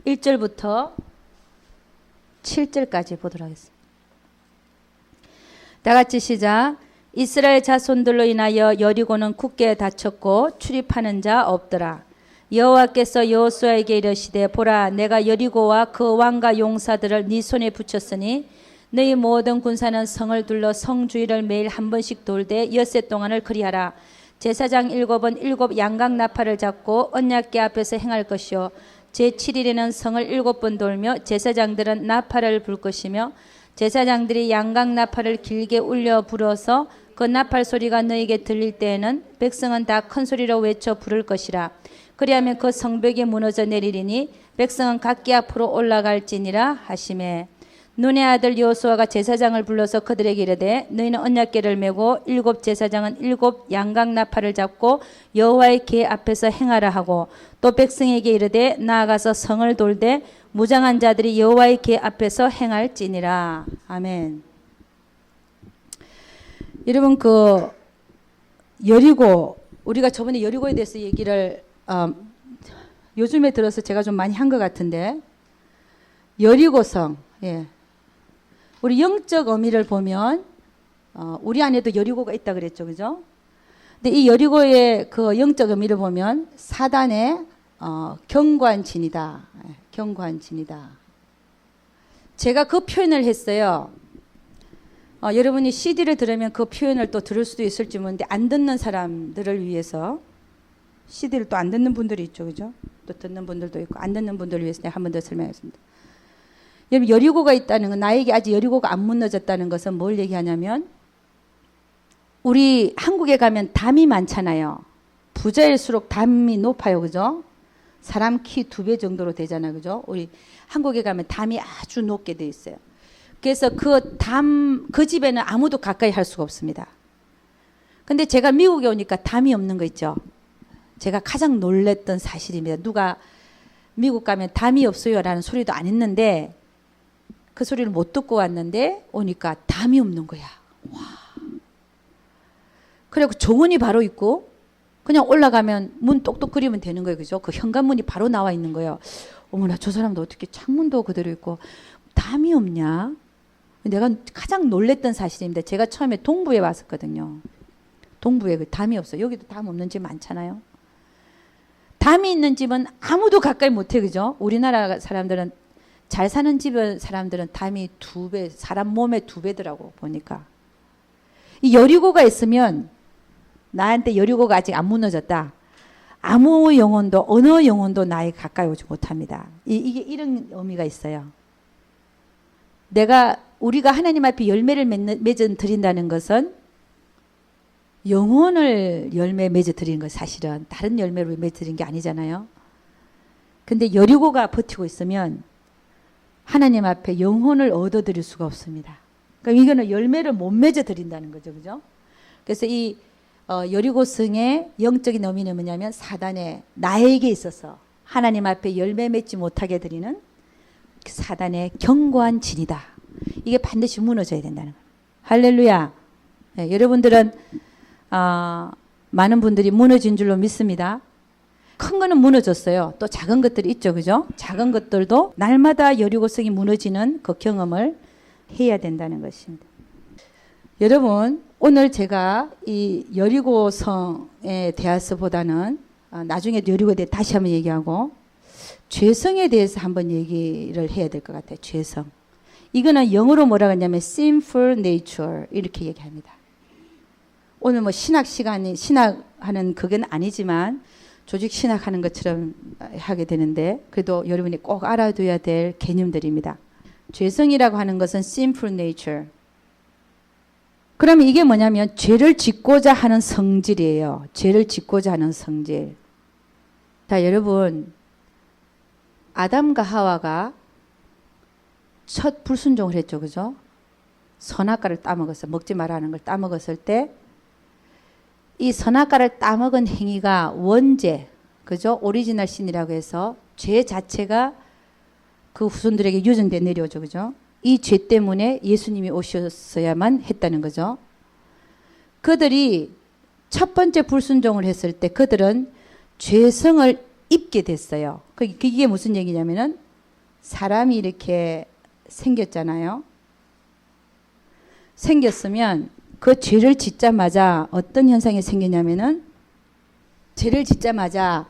1절부터 7절까지 보도록 하겠습니다. 다 같이 시작. 이스라엘 자손들로 인하여 여리고는 굳게 닫혔고 출입하는 자 없더라. 여호와께서 여호수아에게 이르시되 보라 내가 여리고와 그 왕과 용사들을 네 손에 붙였으니 너희 모든 군사는 성을 둘러 성 주위를 매일 한 번씩 돌되 엿새 동안을 그리하라. 제사장 7은 7 양각 나팔을 잡고 언약궤 앞에서 행할 것이요 제7일에는 성을 7번 돌며 제사장들은 나팔을 불 것이며 제사장들이 양각 나팔을 길게 울려 불어서 그 나팔 소리가 너에게 들릴 때에는 백성은 다 큰 소리로 외쳐 부를 것이라. 그리하면 그 성벽이 무너져 내리리니 백성은 각기 앞으로 올라갈지니라 하시매. 눈의 아들 여호수아가 제사장을 불러서 그들에게 이르되 너희는 언약궤를 메고 7 제사장은 7 양각 나팔을 잡고 여호와의 궤 앞에서 행하라 하고 또 백성에게 이르되 나아가서 성을 돌되 무장한 자들이 여호와의 궤 앞에서 행할지니라. 아멘. 여러분 여리고 우리가 저번에 여리고에 대해서 얘기를 요즘에 들어서 제가 좀 많이 한 것 같은데 여리고성 우리 영적 의미를 보면 우리 안에도 여리고가 있다 그랬죠, 그죠? 근데 이 여리고의 그 영적 의미를 보면 사단의 경관진이다. 경관진이다. 제가 그 표현을 했어요. 여러분이 CD를 들으면 그 표현을 또 들을 수도 있을지 모르는데 안 듣는 사람들을 위해서 CD를 또 안 듣는 분들이 있죠, 그죠? 또 듣는 분들도 있고 안 듣는 분들을 위해서 내가 한 번 더 설명하겠습니다. 여러분 여리고가 있다는 건 나에게 아직 여리고가 안 무너졌다는 것은 뭘 얘기하냐면 우리 한국에 가면 담이 많잖아요. 부자일수록 담이 높아요, 그죠? 사람 키 2배 정도로 되잖아요, 그죠? 우리 한국에 가면 담이 아주 높게 돼 있어요. 그래서 그 집에는 아무도 가까이 할 수가 없습니다. 근데 제가 미국에 오니까 담이 없는 거 있죠. 제가 가장 놀랬던 사실입니다. 누가 미국 가면 담이 없어요 라는 소리도 안 했는데 그 소리를 못 듣고 왔는데 오니까 담이 없는 거야. 와. 그리고 정원이 바로 있고 그냥 올라가면 문 똑똑 그리면 되는 거예요. 그죠? 그 현관문이 바로 나와 있는 거예요. 어머나 저 사람도 어떻게 창문도 그대로 있고 담이 없냐? 내가 가장 놀랬던 사실입니다. 제가 처음에 동부에 왔었거든요. 동부에 그 담이 없어요. 여기도 담 없는 집 많잖아요. 담이 있는 집은 아무도 가까이 못해, 그죠? 우리나라 사람들은 잘 사는 집 사람들은 담이 2배, 사람 몸의 2배더라고 보니까. 이 여리고가 있으면 나한테 여리고가 아직 안 무너졌다. 아무 영혼도 어느 영혼도 나에게 가까이 오지 못합니다. 이게 이런 의미가 있어요. 우리가 하나님 앞에 열매를 맺어 드린다는 것은 영혼을 열매 맺어 드리는 것 사실은 다른 열매로 맺어 드리는 게 아니잖아요. 근데 여리고가 버티고 있으면 하나님 앞에 영혼을 얻어 드릴 수가 없습니다. 그러니까 이거는 열매를 못 맺어 드린다는 거죠, 그죠? 그래서 이 여리고성의 영적인 의미는 뭐냐면 사단의 나에게 있어서 하나님 앞에 열매 맺지 못하게 드리는 사단의 견고한 진이다. 이게 반드시 무너져야 된다는 거예요. 할렐루야. 네, 여러분들은 많은 분들이 무너진 줄로 믿습니다. 큰 거는 무너졌어요. 또 작은 것들이 있죠, 그죠? 작은 것들도 날마다 여리고성이 무너지는 그 경험을 해야 된다는 것입니다. 여러분, 오늘 제가 이 여리고성에 대해서보다는 나중에 여리고에 대해 다시 한번 얘기하고 죄성에 대해서 한번 얘기를 해야 될 것 같아요. 죄성. 이거는 영어로 뭐라고 하냐면 sinful nature 이렇게 얘기합니다. 오늘 뭐 신학하는 그건 아니지만 조직 신학하는 것처럼 하게 되는데 그래도 여러분이 꼭 알아둬야 될 개념들입니다. 죄성이라고 하는 것은 sinful nature. 그러면 이게 뭐냐면 죄를 짓고자 하는 성질이에요. 죄를 짓고자 하는 성질. 자, 여러분 아담과 하와가 첫 불순종을 했죠, 그죠? 선악과를 따먹었어요. 먹지 말라는 걸 따먹었을 때 이 선악과를 따먹은 행위가 원죄, 그죠? 오리지널 신이라고 해서 죄 자체가 그 후손들에게 유전돼 내려오죠, 그죠? 이 죄 때문에 예수님이 오셨어야만 했다는 거죠. 그들이 첫 번째 불순종을 했을 때 그들은 죄성을 입게 됐어요. 그게 무슨 얘기냐면은 사람이 이렇게 생겼잖아요. 생겼으면 그 죄를 짓자마자 어떤 현상이 생기냐면은 죄를 짓자마자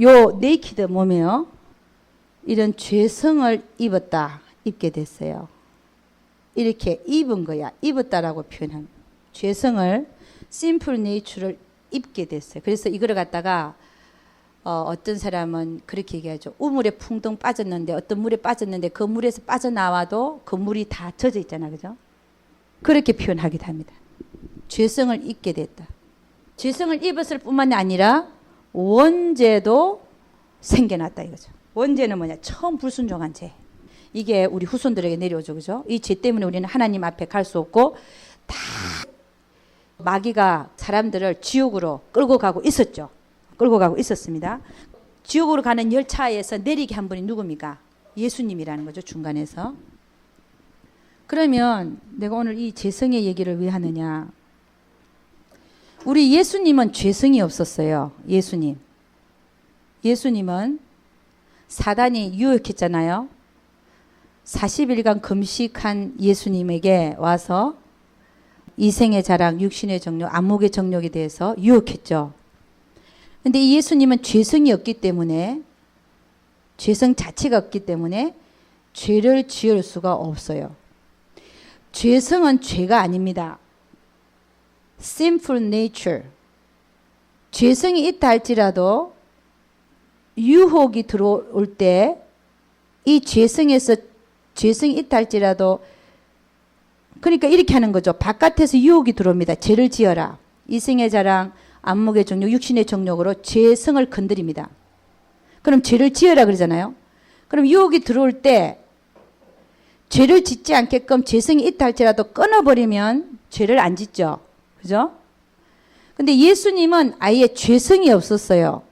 요 네이키드 몸에요. 이런 죄성을 입게 됐어요. 이렇게 입은 거야. 입었다라고 표현합니다. 죄성을 심플 네이처를 입게 됐어요. 그래서 이거를 갖다가 어떤 사람은 그렇게 얘기하죠. 우물에 풍덩 빠졌는데 어떤 물에 빠졌는데 그 물에서 빠져나와도 그 물이 다 젖어 있잖아. 그죠? 그렇게 표현하기도 합니다. 죄성을 입게 됐다. 죄성을 입었을 뿐만 아니라 원죄도 생겨났다 이거죠. 원죄는 뭐냐? 처음 불순종한 죄. 이게 우리 후손들에게 내려오죠. 그죠? 이 죄 때문에 우리는 하나님 앞에 갈 수 없고 다 마귀가 사람들을 지옥으로 끌고 가고 있었죠. 끌고 가고 있었습니다. 지옥으로 가는 열차에서 내리게 한 분이 누굽니까? 예수님이라는 거죠. 중간에서. 그러면 내가 오늘 이 죄성의 얘기를 왜 하느냐? 우리 예수님은 죄성이 없었어요. 예수님은 사단이 유혹했잖아요. 40일간 금식한 예수님에게 와서 이생의 자랑, 육신의 정욕, 안목의 정욕에 대해서 유혹했죠. 근데 이 예수님은 죄성이 없기 때문에, 죄성 자체가 없기 때문에 죄를 지을 수가 없어요. 죄성은 죄가 아닙니다. Sinful nature. 죄성이 있다 할지라도 유혹이 들어올 때 이 죄성에서 죄성이 있다 할지라도 그러니까 이렇게 하는 거죠. 바깥에서 유혹이 들어옵니다. 죄를 지어라. 이생의 자랑, 안목의 정욕, 육신의 정욕으로 죄성을 건드립니다. 그럼 죄를 지어라 그러잖아요. 그럼 유혹이 들어올 때 죄를 짓지 않게끔 죄성이 있다 할지라도 끊어버리면 죄를 안 짓죠. 그죠? 근데 예수님은 아예 죄성이 없었어요.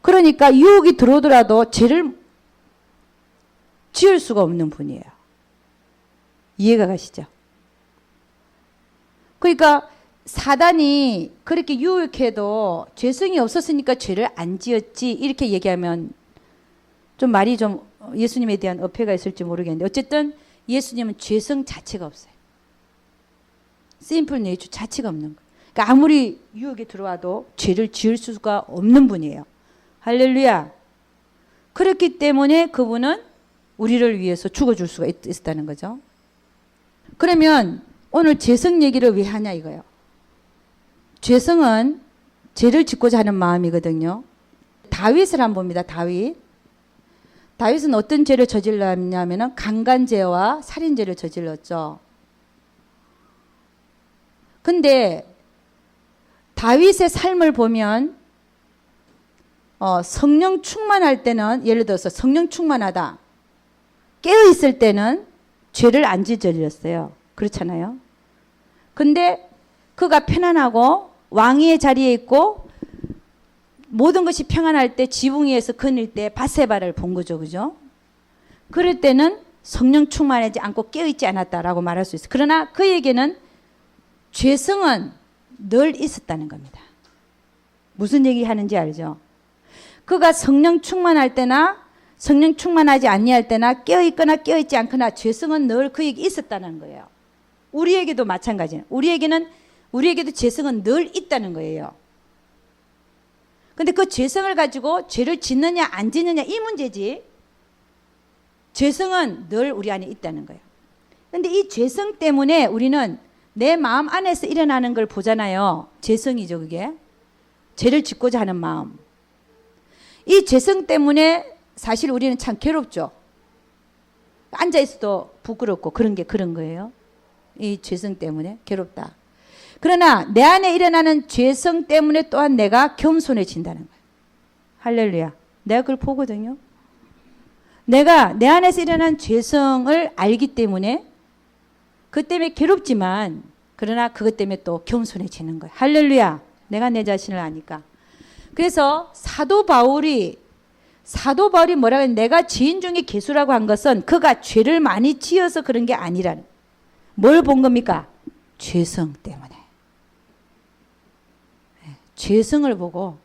그러니까 유혹이 들어오더라도 죄를 지을 수가 없는 분이에요. 이해가 가시죠? 그러니까 사단이 그렇게 유혹해도 죄성이 없었으니까 죄를 안 지었지 이렇게 얘기하면 좀 말이 좀 예수님에 대한 어폐가 있을지 모르겠는데 어쨌든 예수님은 죄성 자체가 없어요. 심플 네이처 자체가 없는 거예요. 그러니까 아무리 유혹이 들어와도 죄를 지을 수가 없는 분이에요. 할렐루야. 그렇기 때문에 그분은 우리를 위해서 죽어줄 수가 있었다는 거죠. 그러면 오늘 죄성 얘기를 왜 하냐 이거예요. 죄성은 죄를 짓고자 하는 마음이거든요. 다윗을 한번 봅니다. 다윗은 어떤 죄를 저질렀냐면 강간죄와 살인죄를 저질렀죠. 근데 다윗의 삶을 보면 성령 충만할 때는 예를 들어서 성령 충만하다. 깨어있을 때는 죄를 안 저질렀어요. 그렇잖아요. 근데 그가 편안하고 왕위의 자리에 있고 모든 것이 평안할 때 지붕 위에서 거닐 때 밧세바를 본 거죠. 그죠? 그럴 때는 성령 충만하지 않고 깨어있지 않았다라고 말할 수 있어요. 그러나 그에게는 죄성은 늘 있었다는 겁니다. 무슨 얘기 하는지 알죠? 그가 성령 충만할 때나 성령 충만하지 아니할 때나 깨어있거나 깨어있지 않거나 죄성은 늘 그에게 있었다는 거예요. 우리에게도 마찬가지예요. 우리에게도 죄성은 늘 있다는 거예요. 근데 그 죄성을 가지고 죄를 짓느냐 안 짓느냐 이 문제지. 죄성은 늘 우리 안에 있다는 거예요. 근데 이 죄성 때문에 우리는 내 마음 안에서 일어나는 걸 보잖아요. 죄성이죠, 그게. 죄를 짓고자 하는 마음. 이 죄성 때문에 사실 우리는 참 괴롭죠. 앉아있어도 부끄럽고 그런 거예요. 이 죄성 때문에 괴롭다. 그러나 내 안에 일어나는 죄성 때문에 또한 내가 겸손해진다는 거예요. 할렐루야. 내가 그걸 보거든요. 내가 내 안에서 일어난 죄성을 알기 때문에 그 때문에 괴롭지만 그러나 그것 때문에 또 겸손해지는 거예요. 할렐루야. 내가 내 자신을 아니까. 그래서 사도 바울이 뭐라고 했냐면 내가 죄인 중에 괴수라고 한 것은 그가 죄를 많이 지어서 그런 게 아니라는. 뭘 본 겁니까? 죄성 때문에. 죄성을 보고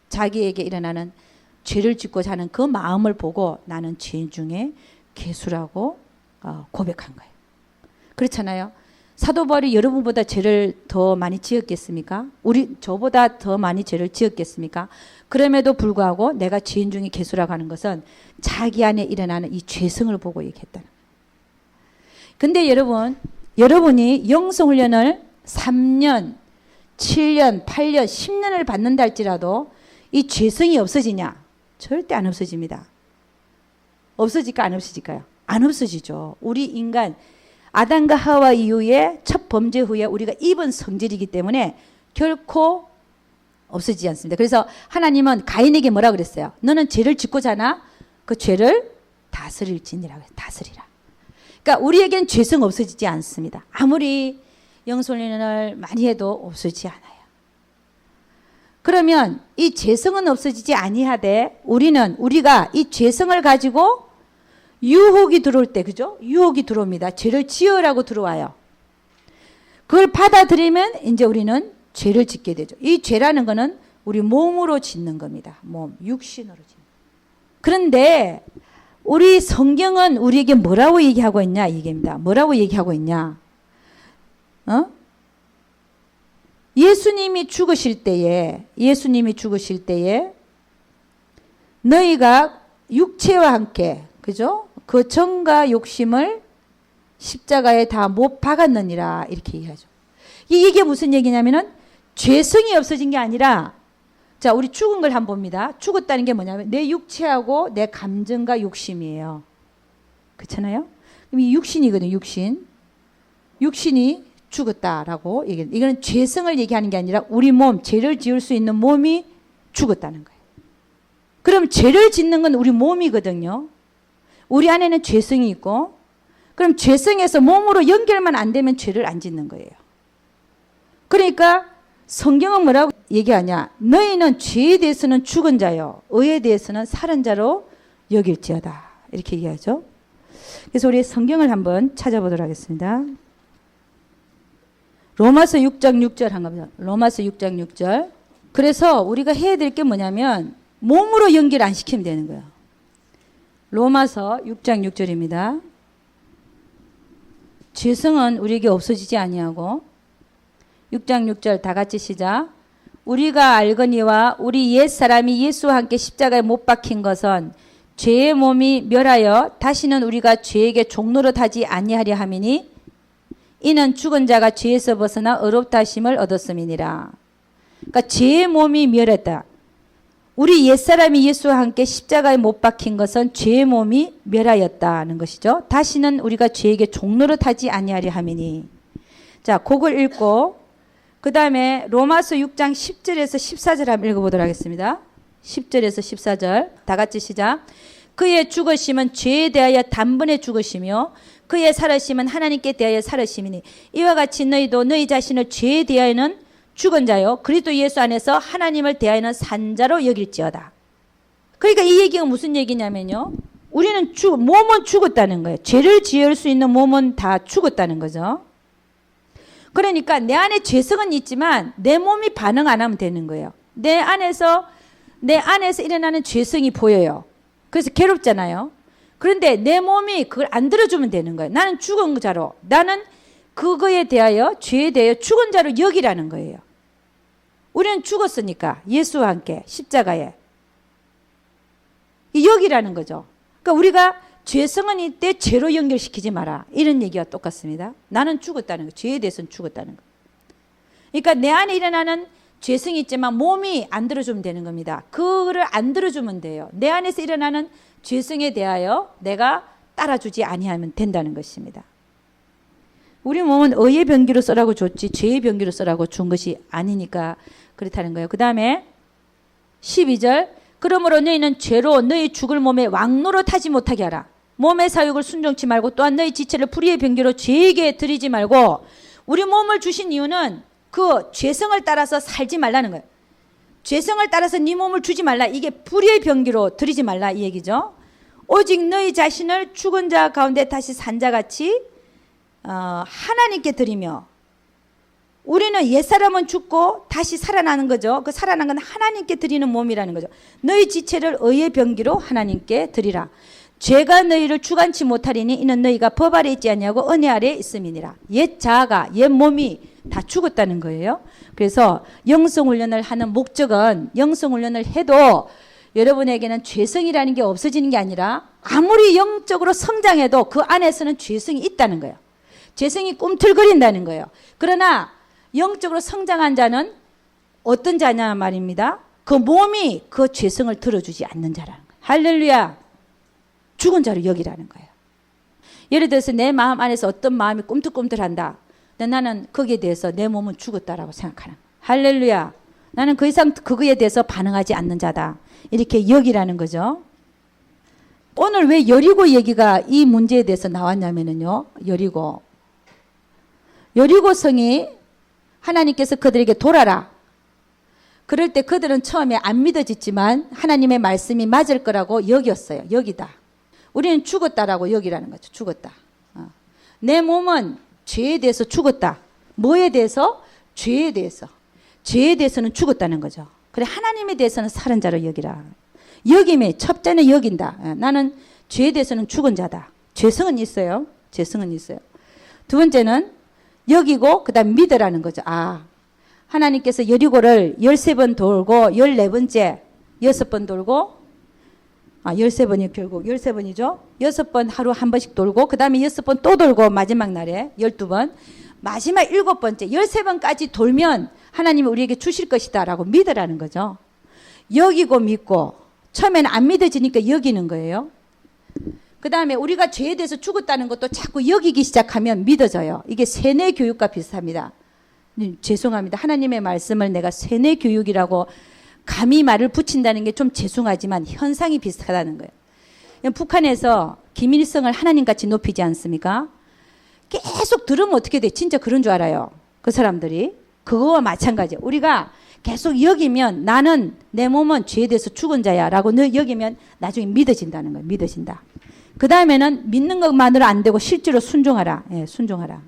자기에게 일어나는 죄를 짓고자 하는 그 마음을 보고 나는 죄 중에 괴수라고 고백한 거예요. 그렇잖아요. 사도 바울이 여러분보다 죄를 더 많이 지었겠습니까? 저보다 더 많이 죄를 지었겠습니까? 그럼에도 불구하고 내가 죄인 중에 괴수라고 하는 것은 자기 안에 일어나는 이 죄성을 보고 얘기했다는 거예요. 근데 여러분이 영성훈련을 3년, 7년, 8년, 10년을 받는다 할지라도 이 죄성이 없어지냐? 절대 안 없어집니다. 없어질까 안 없어질까요? 안 없어지죠. 우리 인간 아담과 하와 이후에 첫 범죄 후에 우리가 입은 성질이기 때문에 결코 없어지지 않습니다. 그래서 하나님은 가인에게 뭐라 그랬어요? 너는 죄를 짓고자 하나 그 죄를 다스릴지니라고 해요. 다스리라. 그러니까 우리에겐 죄성 없어지지 않습니다. 아무리 영성훈련을 많이 해도 없어지지 않아요. 그러면 이 죄성은 없어지지 아니하되 우리가 이 죄성을 가지고 유혹이 들어올 때, 그죠? 유혹이 들어옵니다. 죄를 지으라고 들어와요. 그걸 받아들이면 이제 우리는 죄를 짓게 되죠. 이 죄라는 거는 우리 몸으로 짓는 겁니다. 육신으로 짓는. 그런데 우리 성경은 우리에게 뭐라고 얘기하고 있냐? 이게입니다. 뭐라고 얘기하고 있냐? 예수님이 죽으실 때에 너희가 육체와 함께, 그죠? 그 정과 욕심을 십자가에 다 못 박았느니라 이렇게 얘기하죠. 이게 무슨 얘기냐면은 죄성이 없어진 게 아니라, 자, 우리 죽은 걸 한번 봅니다. 죽었다는 게 뭐냐면 내 육체하고 내 감정과 욕심이에요. 그렇잖아요? 그럼 이 육신이거든요. 육신이 죽었다라고 얘기해요. 이거는 죄성을 얘기하는 게 아니라 우리 몸, 죄를 지을 수 있는 몸이 죽었다는 거예요. 그럼 죄를 짓는 건 우리 몸이거든요. 우리 안에는 죄성이 있고, 그럼 죄성에서 몸으로 연결만 안 되면 죄를 안 짓는 거예요. 그러니까 성경은 뭐라고 얘기하냐? 너희는 죄에 대해서는 죽은 자요, 의에 대해서는 살은 자로 여길지어다. 이렇게 얘기하죠. 그래서 우리 성경을 한번 찾아보도록 하겠습니다. 로마서 6장 6절 한 겁니다. 로마서 6장 6절. 그래서 우리가 해야 될 게 뭐냐면 몸으로 연결 안 시키면 되는 거예요. 로마서 6장 6절입니다. 죄성은 우리에게 없어지지 아니하고, 6장 6절 다 같이 시작. 우리가 알거니와 우리 옛사람이 예수와 함께 십자가에 못 박힌 것은 죄의 몸이 멸하여 다시는 우리가 죄에게 종노릇 하지 아니하려 함이니 이는 죽은 자가 죄에서 벗어나 의롭다 하심을 얻었음이니라. 그러니까 죄의 몸이 멸했다. 우리 옛사람이 예수와 함께 십자가에 못 박힌 것은 죄의 몸이 멸하였다는 것이죠. 다시는 우리가 죄에게 종노릇 하지 아니하려 함이니. 자, 그걸 읽고 그 다음에 로마서 6장 10절에서 14절 한번 읽어보도록 하겠습니다. 10절에서 14절 다 같이 시작. 그의 죽으심은 죄에 대하여 단번에 죽으시며 그의 살으심은 하나님께 대하여 살으심이니 이와 같이 너희도 너희 자신을 죄에 대하여는 죽은 자요 그리스도 예수 안에서 하나님을 대하여는 산 자로 여길지어다. 그러니까 이 얘기가 무슨 얘기냐면요, 우리는 몸은 죽었다는 거예요. 죄를 지을 수 있는 몸은 다 죽었다는 거죠. 그러니까 내 안에 죄성은 있지만 내 몸이 반응 안 하면 되는 거예요. 내 안에서 일어나는 죄성이 보여요. 그래서 괴롭잖아요. 그런데 내 몸이 그걸 안 들어주면 되는 거예요. 나는 죽은 자로, 나는 그거에 대하여, 죄에 대하여 죽은 자로 여기라는 거예요. 우리는 죽었으니까 예수와 함께 십자가에 여기라는 거죠. 그러니까 우리가 죄성은 이때 죄로 연결시키지 마라, 이런 얘기와 똑같습니다. 나는 죽었다는 거, 죄에 대해서는 죽었다는 거. 그러니까 내 안에 일어나는 죄성이 있지만 몸이 안 들어주면 되는 겁니다. 그거를 안 들어주면 돼요. 내 안에서 일어나는 죄성에 대하여 내가 따라주지 아니하면 된다는 것입니다. 우리 몸은 의의 병기로 쓰라고 줬지 죄의 병기로 쓰라고 준 것이 아니니까 그렇다는 거예요. 그 다음에 12절. 그러므로 너희는 죄로 너희 죽을 몸에 왕노릇 하지 못하게 하라. 몸의 사욕을 순종치 말고 또한 너희 지체를 불의의 병기로 죄에게 드리지 말고. 우리 몸을 주신 이유는 그 죄성을 따라서 살지 말라는 거예요. 죄성을 따라서 네 몸을 주지 말라. 이게 불의의 병기로 드리지 말라 이 얘기죠. 오직 너희 자신을 죽은 자 가운데 다시 산 자같이 하나님께 드리며 우리는 옛사람은 죽고 다시 살아나는 거죠. 그 살아난 건 하나님께 드리는 몸이라는 거죠. 너희 지체를 의의 병기로 하나님께 드리라. 죄가 너희를 주관치 못하리니 이는 너희가 법 아래 있지 않냐고 은혜 아래 있음이니라. 옛 자아가, 옛 몸이 다 죽었다는 거예요. 그래서 영성훈련을 하는 목적은 영성훈련을 해도 여러분에게는 죄성이라는 게 없어지는 게 아니라 아무리 영적으로 성장해도 그 안에서는 죄성이 있다는 거예요. 죄성이 꿈틀거린다는 거예요. 그러나 영적으로 성장한 자는 어떤 자냐 말입니다. 그 몸이 그 죄성을 들어주지 않는 자라는 거예요. 할렐루야. 죽은 자로 여기라는 거예요. 예를 들어서 내 마음 안에서 어떤 마음이 꿈틀꿈틀한다. 근데 나는 거기에 대해서 내 몸은 죽었다라고 생각하는 거예요. 할렐루야. 나는 그 이상 그거에 대해서 반응하지 않는 자다. 이렇게 여기라는 거죠. 오늘 왜 여리고 얘기가 이 문제에 대해서 나왔냐면요. 여리고성이 하나님께서 그들에게 돌아라. 그럴 때 그들은 처음에 안 믿어졌지만 하나님의 말씀이 맞을 거라고 여겼어요. 여기다. 우리는 죽었다라고 여기라는 거죠. 죽었다. 내 몸은 죄에 대해서 죽었다. 뭐에 대해서? 죄에 대해서. 죄에 대해서는 죽었다는 거죠. 그래 하나님에 대해서는 살은 자로 여기라. 여김에 첫째는 여긴다. 나는 죄에 대해서는 죽은 자다. 죄성은 있어요. 죄성은 있어요. 두 번째는 여기고 그다음 믿으라는 거죠. 하나님께서 여리고를 13번 돌고 14번째 6번 돌고 13번이 결국 13번이죠. 6번 하루 한 번씩 돌고 그 다음에 6번 또 돌고 마지막 날에 12번 마지막 7번째 13번까지 돌면 하나님이 우리에게 주실 것이다 라고 믿으라는 거죠. 여기고 믿고 처음에는 안 믿어지니까 여기는 거예요. 그 다음에 우리가 죄에 대해서 죽었다는 것도 자꾸 여기기 시작하면 믿어져요. 이게 세뇌 교육과 비슷합니다. 죄송합니다. 하나님의 말씀을 내가 세뇌 교육이라고 감히 말을 붙인다는 게 좀 죄송하지만 현상이 비슷하다는 거예요. 북한에서 김일성을 하나님같이 높이지 않습니까? 계속 들으면 어떻게 돼? 진짜 그런 줄 알아요. 그 사람들이. 그거와 마찬가지예요. 우리가 계속 여기면 나는 내 몸은 죄에 대해서 죽은 자야 라고 여기면 나중에 믿어진다는 거예요. 믿어진다. 그 다음에는 믿는 것만으로 안 되고 실제로 순종하라. 순종하라.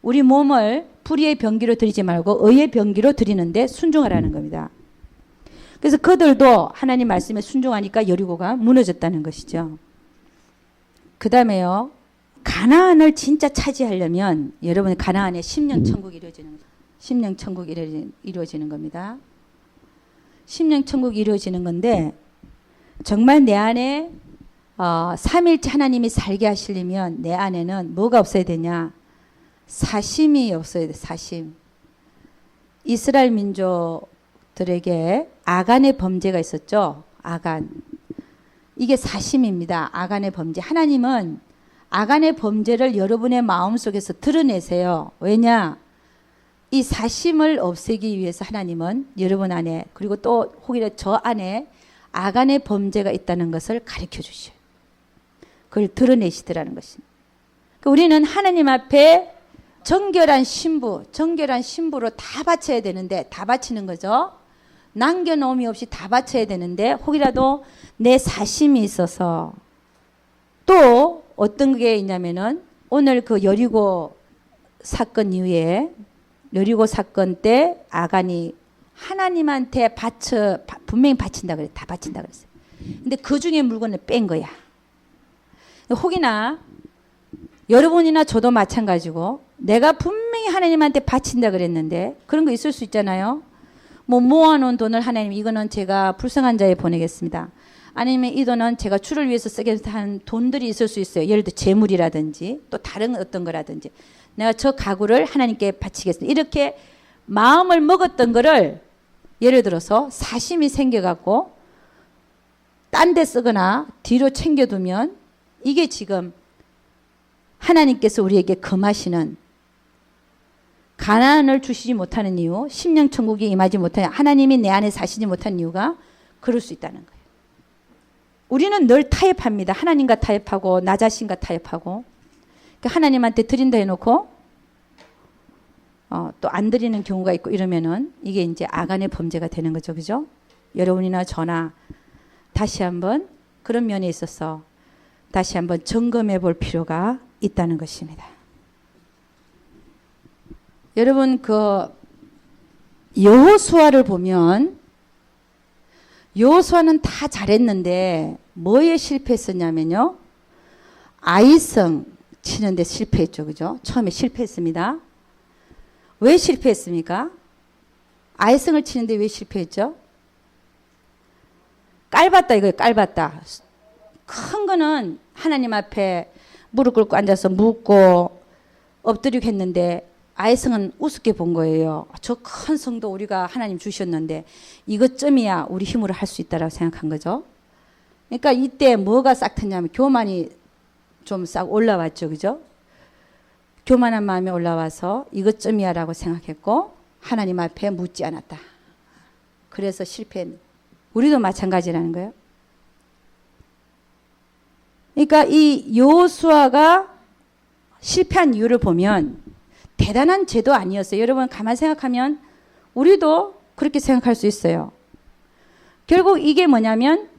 우리 몸을 불의의 병기로 드리지 말고 의의 병기로 드리는데 순종하라는 겁니다. 그래서 그들도 하나님 말씀에 순종하니까 여리고가 무너졌다는 것이죠. 그 다음에요. 가나안을 진짜 차지하려면 여러분 가나안에 심령천국이 이루어지는 겁니다. 심령천국이 이루어지는 건데 정말 내 안에 삼일째 하나님이 살게 하시려면 내 안에는 뭐가 없어야 되냐? 사심이 없어야 돼. 사심. 이스라엘 민족들에게 아간의 범죄가 있었죠. 아간. 이게 사심입니다. 아간의 범죄. 하나님은 아간의 범죄를 여러분의 마음속에서 드러내세요. 왜냐? 이 사심을 없애기 위해서 하나님은 여러분 안에 그리고 또 혹이라 저 안에 아간의 범죄가 있다는 것을 가르쳐 주셔요. 그걸 드러내시더라는 것입니다. 그러니까 우리는 하나님 앞에 정결한 신부로 다 바쳐야 되는데 다 바치는 거죠. 남겨놓음이 없이 다 바쳐야 되는데 혹이라도 내 사심이 있어서 또 어떤 게 있냐면은 오늘 그 여리고 사건 이후에 여리고 사건 때 아간이 하나님한테 분명히 바친다 그래. 다 바친다 그랬어요. 근데 그 중에 물건을 뺀 거야. 혹이나 여러분이나 저도 마찬가지고 내가 분명히 하나님한테 바친다 그랬는데 그런 거 있을 수 있잖아요. 모아놓은 돈을 하나님 이거는 제가 불쌍한 자에 보내겠습니다. 아니면 이 돈은 제가 주를 위해서 쓰겠다 하는 돈들이 있을 수 있어요. 예를 들어 재물이라든지 또 다른 어떤 거라든지 내가 저 가구를 하나님께 바치겠습니다. 이렇게 마음을 먹었던 거를 예를 들어서 사심이 생겨갖고 딴 데 쓰거나 뒤로 챙겨두면 이게 지금 하나님께서 우리에게 금하시는 가난을 주시지 못하는 이유, 심령천국이 임하지 못하는 하나님이 내 안에 사시지 못한 이유가 그럴 수 있다는 거예요. 우리는 늘 타협합니다. 하나님과 타협하고 나 자신과 타협하고 그러니까 하나님한테 드린다 해놓고 또 안 드리는 경우가 있고 이러면은 이게 이제 아간의 범죄가 되는 거죠. 그죠? 여러분이나 저나 다시 한번 그런 면에 있어서 다시 한번 점검해 볼 필요가 있다는 것입니다. 여러분 여호수아를 보면 여호수아는 다 잘했는데 뭐에 실패했었냐면요. 아이성 치는데 실패했죠. 그죠? 처음에 실패했습니다. 왜 실패했습니까? 아이성을 치는데 왜 실패했죠? 깔봤다 이거예요. 깔봤다. 큰 거는 하나님 앞에 무릎 꿇고 앉아서 묻고 엎드리고 했는데 아이성은 우습게 본 거예요. 저 큰 성도 우리가 하나님 주셨는데 이것쯤이야 우리 힘으로 할 수 있다라고 생각한 거죠. 그러니까 이때 뭐가 싹 텄냐면 교만이 좀 싹 올라왔죠. 그죠? 교만한 마음이 올라와서 이것쯤이야 라고 생각했고 하나님 앞에 묻지 않았다. 그래서 실패했습니다. 우리도 마찬가지라는 거예요. 그러니까 이 여호수아가 실패한 이유를 보면 대단한 죄도 아니었어요. 여러분 가만히 생각하면 우리도 그렇게 생각할 수 있어요. 결국 이게 뭐냐면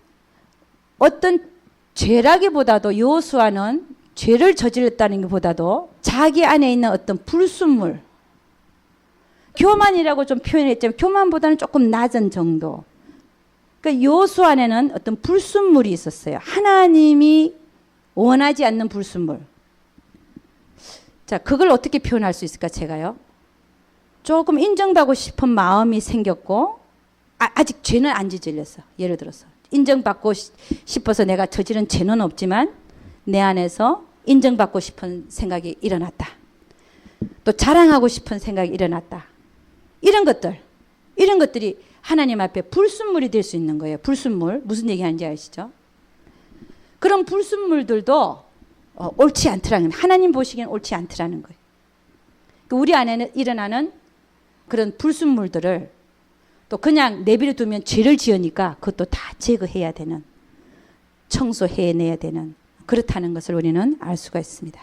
어떤 죄라기보다도 여호수아는 죄를 저질렀다는 것보다도 자기 안에 있는 어떤 불순물, 교만이라고 좀 표현했지만 교만보다는 조금 낮은 정도. 그러니까 여호수아 안에는 어떤 불순물이 있었어요. 하나님이 원하지 않는 불순물. 자, 그걸 어떻게 표현할 수 있을까, 제가요? 조금 인정받고 싶은 마음이 생겼고, 아직 죄는 안 저질렀어. 예를 들어서. 인정받고 싶어서 내가 저지른 죄는 없지만, 내 안에서 인정받고 싶은 생각이 일어났다. 또 자랑하고 싶은 생각이 일어났다. 이런 것들이 하나님 앞에 불순물이 될 수 있는 거예요. 불순물. 무슨 얘기 하는지 아시죠? 그런 불순물들도 옳지 않더라는 거예요. 하나님 보시기엔 옳지 않더라는 거예요. 우리 안에는 일어나는 그런 불순물들을 또 그냥 내버려 두면 죄를 지으니까 그것도 다 제거해야 되는, 청소해내야 되는 그렇다는 것을 우리는 알 수가 있습니다.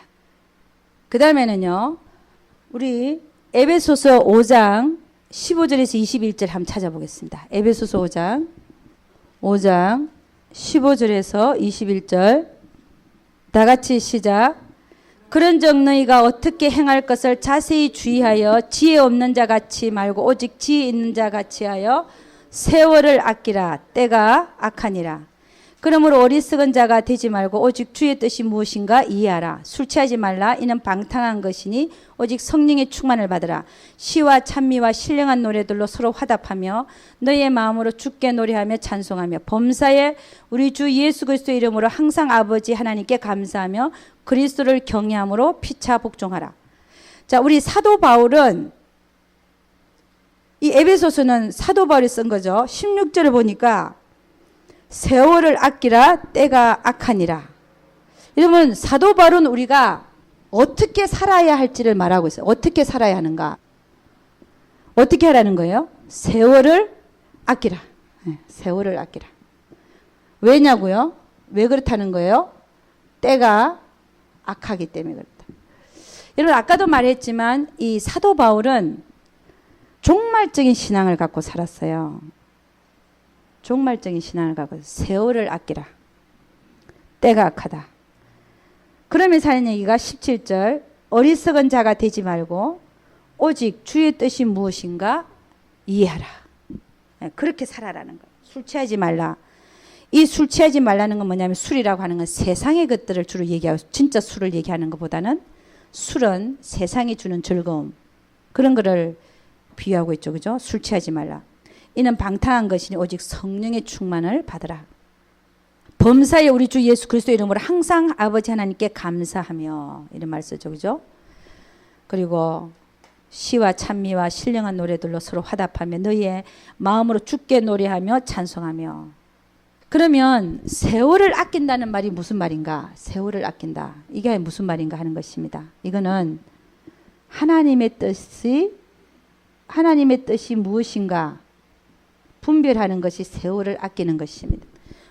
그 다음에는요. 우리 에베소서 5장 15절에서 21절 한번 찾아보겠습니다. 에베소서 5장 15절에서 21절 다 같이 시작. 그런즉 너희가 어떻게 행할 것을 자세히 주의하여 지혜 없는 자 같이 말고 오직 지혜 있는 자 같이 하여 세월을 아끼라. 때가 악하니라. 그러므로 어리석은 자가 되지 말고 오직 주의 뜻이 무엇인가 이해하라. 술 취하지 말라. 이는 방탕한 것이니 오직 성령의 충만을 받으라. 시와 찬미와 신령한 노래들로 서로 화답하며 너희의 마음으로 주께 노래하며 찬송하며 범사에 우리 주 예수 그리스도의 이름으로 항상 아버지 하나님께 감사하며 그리스도를 경외함으로 피차 복종하라. 자, 우리 사도 바울은 이 에베소서는 사도 바울이 쓴 거죠. 16절을 보니까 세월을 아끼라. 때가 악하니라. 여러분 사도 바울은 우리가 어떻게 살아야 할지를 말하고 있어요. 어떻게 살아야 하는가. 어떻게 하라는 거예요? 세월을 아끼라. 세월을 아끼라. 왜냐고요? 왜 그렇다는 거예요? 때가 악하기 때문에 그렇다. 여러분 아까도 말했지만 이 사도 바울은 종말적인 신앙을 갖고 살았어요. 종말적인 신앙을 갖고 세월을 아끼라. 때가 악하다. 그러면서 하는 얘기가 17절 어리석은 자가 되지 말고 오직 주의 뜻이 무엇인가 이해하라. 그렇게 살아라는 거예요. 술 취하지 말라. 이 술 취하지 말라는 건 뭐냐면 술이라고 하는 건 세상의 것들을 주로 얘기하고 진짜 술을 얘기하는 것보다는 술은 세상이 주는 즐거움 그런 거를 비유하고 있죠. 그죠? 술 취하지 말라. 이는 방탕한 것이니 오직 성령의 충만을 받으라. 범사에 우리 주 예수 그리스도 이름으로 항상 아버지 하나님께 감사하며 이런 말 쓰죠. 그죠? 그리고 시와 찬미와 신령한 노래들로 서로 화답하며 너희의 마음으로 주께 노래하며 찬송하며. 그러면 세월을 아낀다는 말이 무슨 말인가? 세월을 아낀다. 이게 무슨 말인가 하는 것입니다. 이거는 하나님의 뜻이 무엇인가 분별하는 것이 세월을 아끼는 것입니다.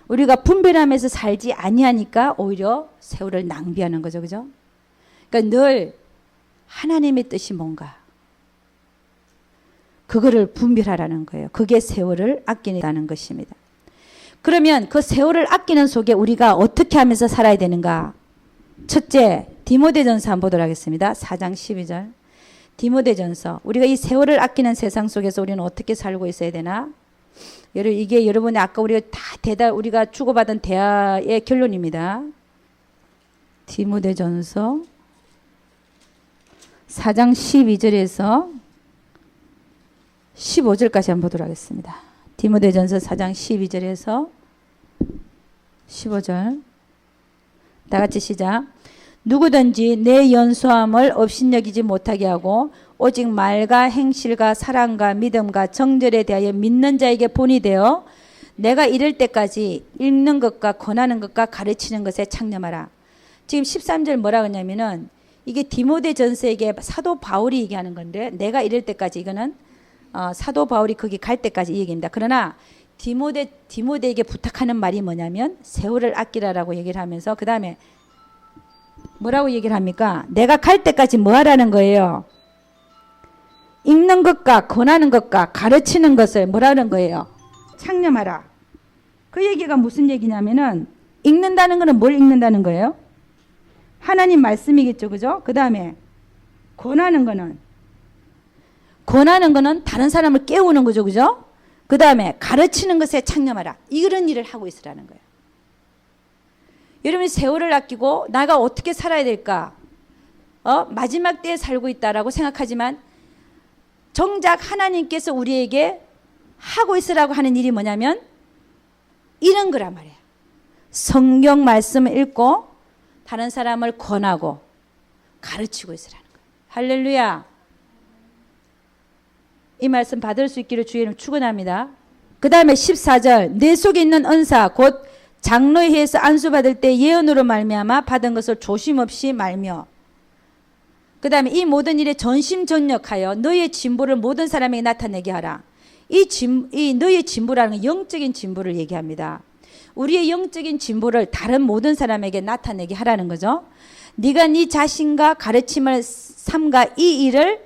우리가 분별하면서 살지 아니하니까 오히려 세월을 낭비하는 거죠. 그죠? 그러니까 늘 하나님의 뜻이 뭔가 그거를 분별하라는 거예요. 그게 세월을 아끼는 것입니다. 그러면 그 세월을 아끼는 속에 우리가 어떻게 하면서 살아야 되는가? 첫째, 디모데전서 한번 보도록 하겠습니다. 4장 12절. 디모데전서. 우리가 이 세월을 아끼는 세상 속에서 우리는 어떻게 살고 있어야 되나? 이게 여러분의 아까 우리가 주고받은 대화의 결론입니다. 디모데전서 4장 12절에서 15절까지 한번 보도록 하겠습니다. 디모데전서 4장 12절에서 15절. 다 같이 시작. 누구든지 내 연소함을 업신여기지 못하게 하고 오직 말과 행실과 사랑과 믿음과 정절에 대하여 믿는 자에게 본이 되어 내가 이를 때까지 읽는 것과 권하는 것과 가르치는 것에 창념하라. 지금 13절 뭐라 그러냐면은 이게 디모데전서에게 사도 바울이 얘기하는 건데 내가 이럴 때까지 이거는 사도 바울이 거기 갈 때까지 이 얘기입니다. 그러나 디모데에게 부탁하는 말이 뭐냐면 세월을 아끼라라고 얘기를 하면서 그 다음에 뭐라고 얘기를 합니까? 내가 갈 때까지 뭐 하라는 거예요? 읽는 것과 권하는 것과 가르치는 것을 뭐라는 거예요? 창념하라. 그 얘기가 무슨 얘기냐면은 읽는다는 거는 뭘 읽는다는 거예요? 하나님 말씀이겠죠. 그죠? 그 다음에 권하는 거는 다른 사람을 깨우는 거죠. 그죠? 그 다음에 가르치는 것에 창념하라. 이런 일을 하고 있으라는 거예요. 여러분이 세월을 아끼고 나가 어떻게 살아야 될까? 마지막 때에 살고 있다라고 생각하지만 정작 하나님께서 우리에게 하고 있으라고 하는 일이 뭐냐면 이런 거란 말이에요. 성경 말씀을 읽고 다른 사람을 권하고 가르치고 있으라는 거예요. 할렐루야. 이 말씀 받을 수 있기를 주의 이름으로 축원합니다. 그 다음에 14절. 내 속에 있는 은사 곧 장로회에서 안수받을 때 예언으로 말미암아 받은 것을 조심 없이 말며 그 다음에 이 모든 일에 전심전력하여 너의 진보를 모든 사람에게 나타내게 하라. 이 너의 진보라는 건 영적인 진보를 얘기합니다. 우리의 영적인 진보를 다른 모든 사람에게 나타내게 하라는 거죠. 네가 네 자신과 가르침을 삼가 이 일을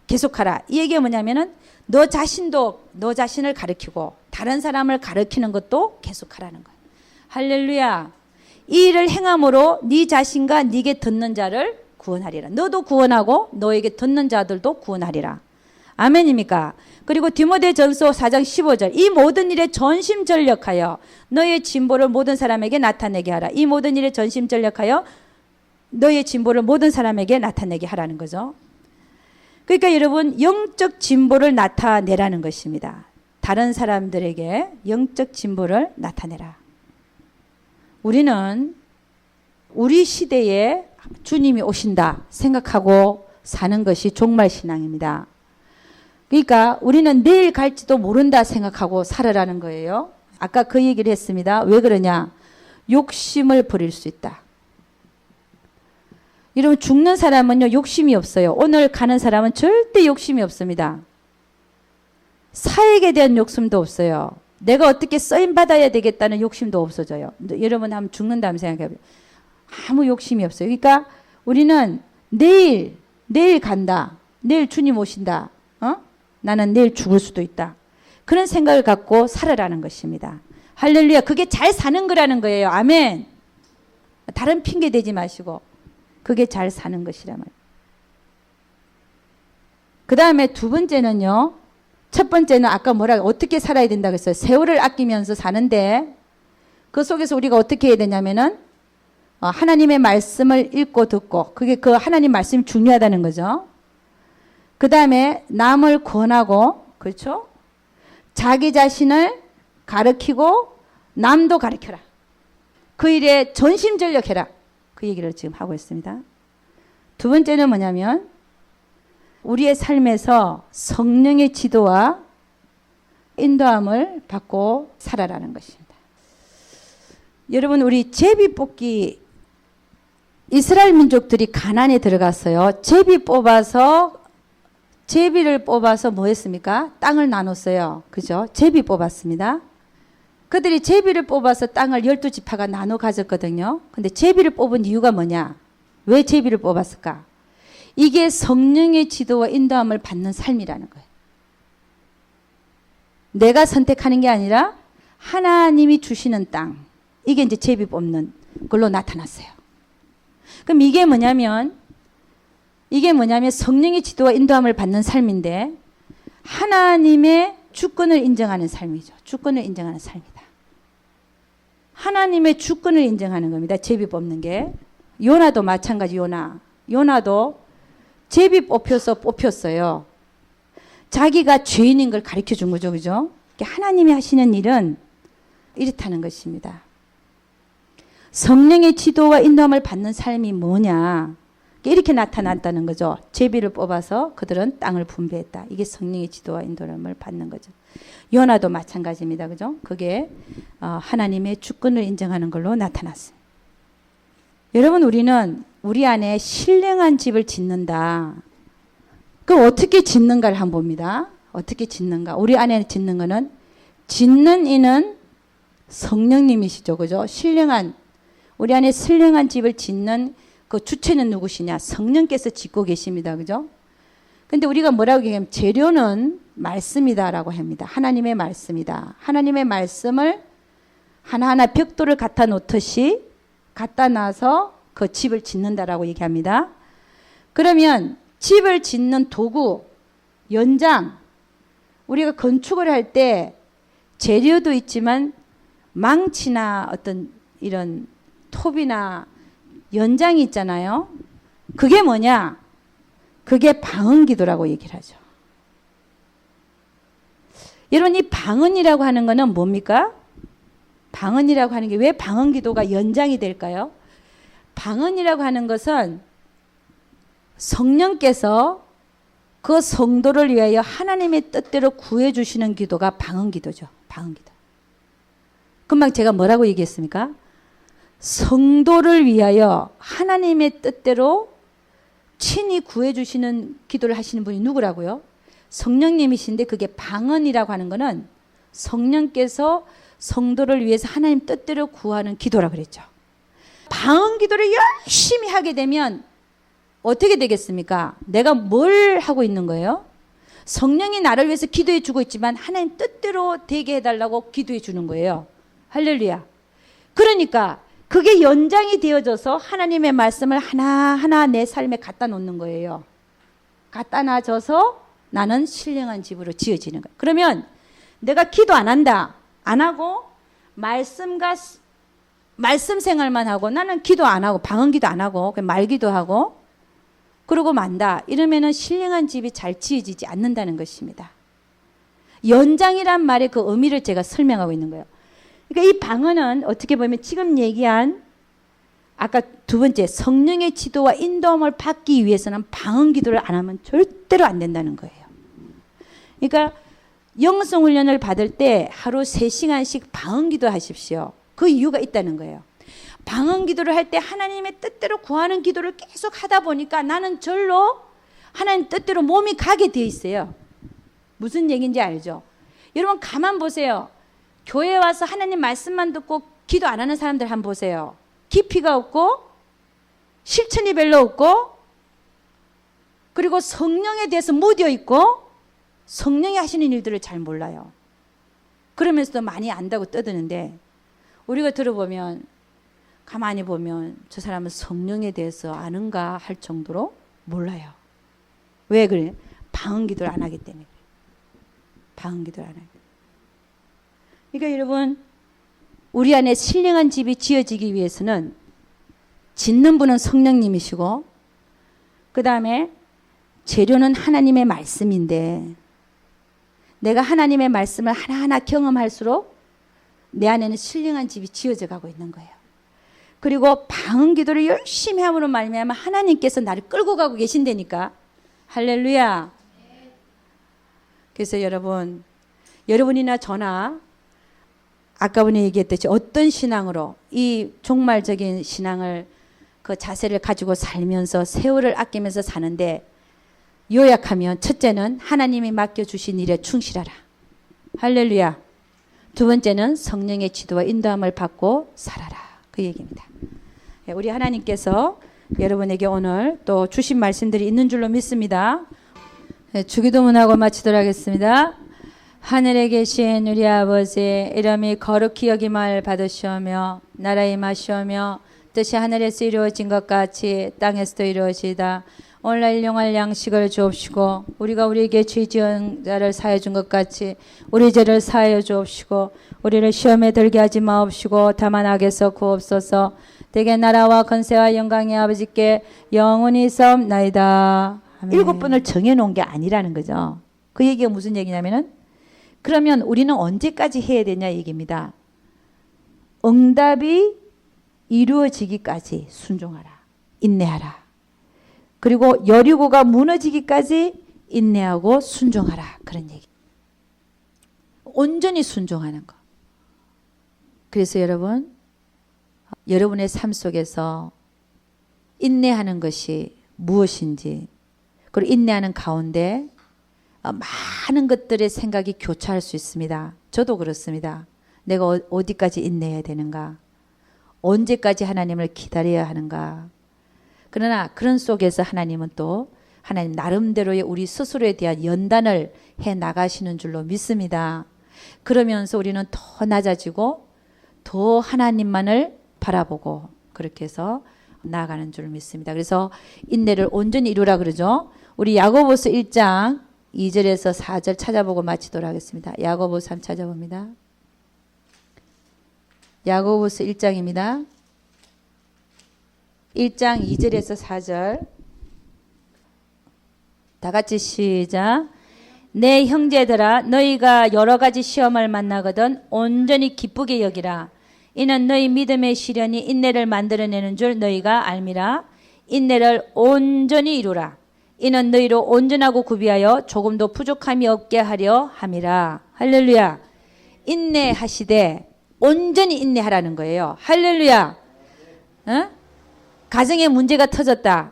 계속하라. 이 얘기가 뭐냐면은 너 자신도 너 자신을 가르치고 다른 사람을 가르치는 것도 계속하라는 거예요. 할렐루야. 이 일을 행함으로 네 자신과 네게 듣는 자를 구원하리라. 너도 구원하고 너에게 듣는 자들도 구원하리라. 아멘입니까? 그리고 디모데전서 4장 15절. 이 모든 일에 전심전력하여 너의 진보를 모든 사람에게 나타내게 하라. 이 모든 일에 전심전력하여 너의 진보를 모든 사람에게 나타내게 하라는 거죠. 그러니까 여러분 영적 진보를 나타내라는 것입니다. 다른 사람들에게 영적 진보를 나타내라. 우리는 우리 시대에 주님이 오신다 생각하고 사는 것이 종말신앙입니다. 그러니까 우리는 내일 갈지도 모른다 생각하고 살아라는 거예요. 아까 그 얘기를 했습니다. 왜 그러냐? 욕심을 버릴 수 있다. 여러분 죽는 사람은요 욕심이 없어요. 오늘 가는 사람은 절대 욕심이 없습니다. 사역에 대한 욕심도 없어요. 내가 어떻게 쓰임받아야 되겠다는 욕심도 없어져요. 여러분 한번 죽는다면 생각해보세요. 아무 욕심이 없어요. 그러니까 우리는 내일 간다. 내일 주님 오신다. 나는 내일 죽을 수도 있다. 그런 생각을 갖고 살아라는 것입니다. 할렐루야. 그게 잘 사는 거라는 거예요. 아멘. 다른 핑계 대지 마시고 그게 잘 사는 것이란 말이에요. 그 다음에 두 번째는요. 첫 번째는 아까 어떻게 살아야 된다고 했어요. 세월을 아끼면서 사는데 그 속에서 우리가 어떻게 해야 되냐면은 하나님의 말씀을 읽고 듣고 그게 그 하나님 말씀이 중요하다는 거죠. 그 다음에 남을 권하고 그렇죠? 자기 자신을 가르치고 남도 가르쳐라. 그 일에 전심전력해라. 그 얘기를 지금 하고 있습니다. 두 번째는 뭐냐면 우리의 삶에서 성령의 지도와 인도함을 받고 살아라는 것입니다. 여러분 우리 제비뽑기 이스라엘 민족들이 가나안에 들어갔어요. 제비를 뽑아서 뭐 했습니까? 땅을 나눴어요. 그죠? 제비 뽑았습니다. 그들이 제비를 뽑아서 땅을 12지파가 나눠 가졌거든요. 근데 제비를 뽑은 이유가 뭐냐? 왜 제비를 뽑았을까? 이게 성령의 지도와 인도함을 받는 삶이라는 거예요. 내가 선택하는 게 아니라 하나님이 주시는 땅. 이게 이제 제비 뽑는 걸로 나타났어요. 그럼 이게 뭐냐면 이게 뭐냐면 성령의 지도와 인도함을 받는 삶인데 하나님의 주권을 인정하는 삶이죠. 주권을 인정하는 삶이다. 하나님의 주권을 인정하는 겁니다. 제비 뽑는 게. 요나도 마찬가지. 요나도 제비 뽑혀서 뽑혔어요. 자기가 죄인인 걸 가르쳐 준 거죠. 그죠? 하나님이 하시는 일은 이렇다는 것입니다. 성령의 지도와 인도함을 받는 삶이 뭐냐? 이렇게 나타났다는 거죠. 제비를 뽑아서 그들은 땅을 분배했다. 이게 성령의 지도와 인도함을 받는 거죠. 요나도 마찬가지입니다. 그죠? 그게 하나님의 주권을 인정하는 걸로 나타났어요. 여러분, 우리는 우리 안에 신령한 집을 짓는다. 그럼 어떻게 짓는가를 한번 봅니다. 어떻게 짓는가? 우리 안에 짓는 거는 짓는 이는 성령님이시죠. 그죠? 우리 안에 신령한 집을 짓는 그 주체는 누구시냐? 성령께서 짓고 계십니다. 그죠? 근데 우리가 뭐라고 얘기하면 재료는 말씀이다라고 합니다. 하나님의 말씀이다. 하나님의 말씀을 하나하나 벽돌을 갖다 놓듯이 갖다 놔서 그 집을 짓는다라고 얘기합니다. 그러면 집을 짓는 도구, 연장, 우리가 건축을 할 때 재료도 있지만 망치나 어떤 이런 톱이나 연장이 있잖아요. 그게 뭐냐? 그게 방언기도라고 얘기를 하죠. 여러분, 이 방언이라고 하는 거는 뭡니까? 방언이라고 하는 게 왜 방언기도가 연장이 될까요? 방언이라고 하는 것은 성령께서 그 성도를 위하여 하나님의 뜻대로 구해주시는 기도가 방언기도죠. 방언기도. 금방 제가 뭐라고 얘기했습니까? 성도를 위하여 하나님의 뜻대로 친히 구해주시는 기도를 하시는 분이 누구라고요? 성령님이신데 그게 방언이라고 하는 거는 성령께서 성도를 위해서 하나님 뜻대로 구하는 기도라 그랬죠. 방언 기도를 열심히 하게 되면 어떻게 되겠습니까? 내가 뭘 하고 있는 거예요? 성령이 나를 위해서 기도해 주고 있지만 하나님 뜻대로 되게 해달라고 기도해 주는 거예요. 할렐루야. 그러니까 그게 연장이 되어져서 하나님의 말씀을 하나하나 내 삶에 갖다 놓는 거예요. 갖다 놔줘서 나는 신령한 집으로 지어지는 거예요. 그러면 내가 기도 안 한다. 안 하고 말씀 생활만 하고 나는 기도 안 하고 방언기도 안 하고 그냥 말기도 하고 그러고 만다. 이러면은 신령한 집이 잘 지어지지 않는다는 것입니다. 연장이란 말의 그 의미를 제가 설명하고 있는 거예요. 그러니까 이 방언은 어떻게 보면 지금 얘기한 아까 두 번째 성령의 지도와 인도함을 받기 위해서는 방언 기도를 안 하면 절대로 안 된다는 거예요. 그러니까 영성 훈련을 받을 때 하루 3시간씩 방언 기도 하십시오. 그 이유가 있다는 거예요. 방언 기도를 할 때 하나님의 뜻대로 구하는 기도를 계속 하다 보니까 나는 절로 하나님 뜻대로 몸이 가게 돼 있어요. 무슨 얘기인지 알죠? 여러분 가만 보세요. 교회 와서 하나님 말씀만 듣고 기도 안 하는 사람들 한번 보세요. 깊이가 없고 실천이 별로 없고 그리고 성령에 대해서 무뎌 있고 성령이 하시는 일들을 잘 몰라요. 그러면서도 많이 안다고 떠드는데 우리가 들어보면 가만히 보면 저 사람은 성령에 대해서 아는가 할 정도로 몰라요. 왜 그래? 방언 기도를 안 하기 때문에. 방언 기도를 안 하기 때문에. 그러니까 여러분 우리 안에 신령한 집이 지어지기 위해서는 짓는 분은 성령님이시고 그 다음에 재료는 하나님의 말씀인데 내가 하나님의 말씀을 하나하나 경험할수록 내 안에는 신령한 집이 지어져 가고 있는 거예요. 그리고 방언 기도를 열심히 함으로 말미암아 하나님께서 나를 끌고 가고 계신다니까. 할렐루야. 그래서 여러분이나 저나 아까 전에 얘기했듯이 어떤 신앙으로 이 종말적인 신앙을 그 자세를 가지고 살면서 세월을 아끼면서 사는데 요약하면 첫째는 하나님이 맡겨주신 일에 충실하라. 할렐루야. 두 번째는 성령의 지도와 인도함을 받고 살아라. 그 얘기입니다. 우리 하나님께서 여러분에게 오늘 또 주신 말씀들이 있는 줄로 믿습니다. 주기도문하고 마치도록 하겠습니다. 하늘에 계신 우리 아버지 이름이 거룩히 여김을 받으시오며 나라의 임하시오며 뜻이 하늘에서 이루어진 것 같이 땅에서도 이루어지이다. 오늘날 일용할 양식을 주옵시고 우리가 우리에게 죄 지은 자를 사하여 준 것 같이 우리 죄를 사하여 주옵시고 우리를 시험에 들게 하지 마옵시고 다만 악에서 구옵소서. 대개 나라와 권세와 영광의 아버지께 영원히 있사옵나이다. 7번을 정해놓은 게 아니라는 거죠. 그 얘기가 무슨 얘기냐면은 그러면 우리는 언제까지 해야 되냐 얘기입니다. 응답이 이루어지기까지 순종하라. 인내하라. 그리고 여리고가 무너지기까지 인내하고 순종하라. 그런 얘기. 온전히 순종하는 거. 그래서 여러분의 삶 속에서 인내하는 것이 무엇인지, 그리고 인내하는 가운데 많은 것들의 생각이 교차할 수 있습니다. 저도 그렇습니다. 내가 어디까지 인내해야 되는가? 언제까지 하나님을 기다려야 하는가? 그러나 그런 속에서 하나님은 또 하나님 나름대로의 우리 스스로에 대한 연단을 해 나가시는 줄로 믿습니다. 그러면서 우리는 더 낮아지고 더 하나님만을 바라보고 그렇게 해서 나아가는 줄 믿습니다. 그래서 인내를 온전히 이루라 그러죠. 우리 야고보서 1장 2절에서 4절 찾아보고 마치도록 하겠습니다. 야고보서 3 찾아봅니다. 야고보서 1장입니다. 1장 2절에서 4절 다 같이 시작. 내 형제들아 너희가 여러 가지 시험을 만나거든 온전히 기쁘게 여기라. 이는 너희 믿음의 시련이 인내를 만들어내는 줄 너희가 알미라. 인내를 온전히 이루라. 이는 너희로 온전하고 구비하여 조금도 부족함이 없게 하려 함이라. 할렐루야. 인내하시되 온전히 인내하라는 거예요. 할렐루야. 어? 가정에 문제가 터졌다.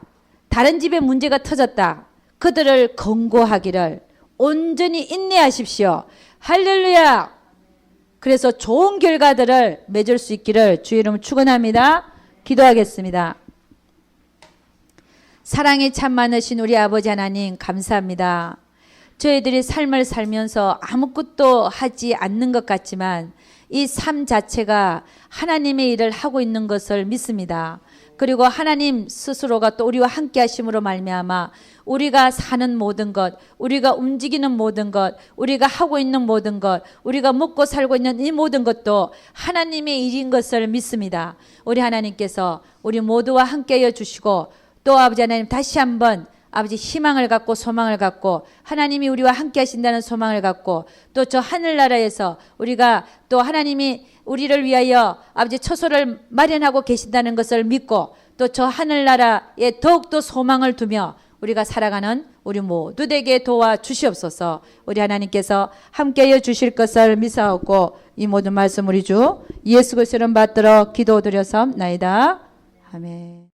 다른 집에 문제가 터졌다. 그들을 권고하기를 온전히 인내하십시오. 할렐루야. 그래서 좋은 결과들을 맺을 수 있기를 주의 이름으로 축원합니다. 기도하겠습니다. 사랑이 참 많으신 우리 아버지 하나님 감사합니다. 저희들이 삶을 살면서 아무것도 하지 않는 것 같지만 이 삶 자체가 하나님의 일을 하고 있는 것을 믿습니다. 그리고 하나님 스스로가 또 우리와 함께 하심으로 말미암아 우리가 사는 모든 것, 우리가 움직이는 모든 것, 우리가 하고 있는 모든 것, 우리가 먹고 살고 있는 이 모든 것도 하나님의 일인 것을 믿습니다. 우리 하나님께서 우리 모두와 함께하여 주시고 또 아버지 하나님 다시 한번 아버지 희망을 갖고 소망을 갖고 하나님이 우리와 함께 하신다는 소망을 갖고 또 저 하늘나라에서 우리가 또 하나님이 우리를 위하여 아버지 처소를 마련하고 계신다는 것을 믿고 또 저 하늘나라에 더욱더 소망을 두며 우리가 살아가는 우리 모두에게 도와주시옵소서. 우리 하나님께서 함께하여 주실 것을 믿사옵고 이 모든 말씀 우리 주 예수 그리스도를 받들어 기도드려서나이다. 아멘.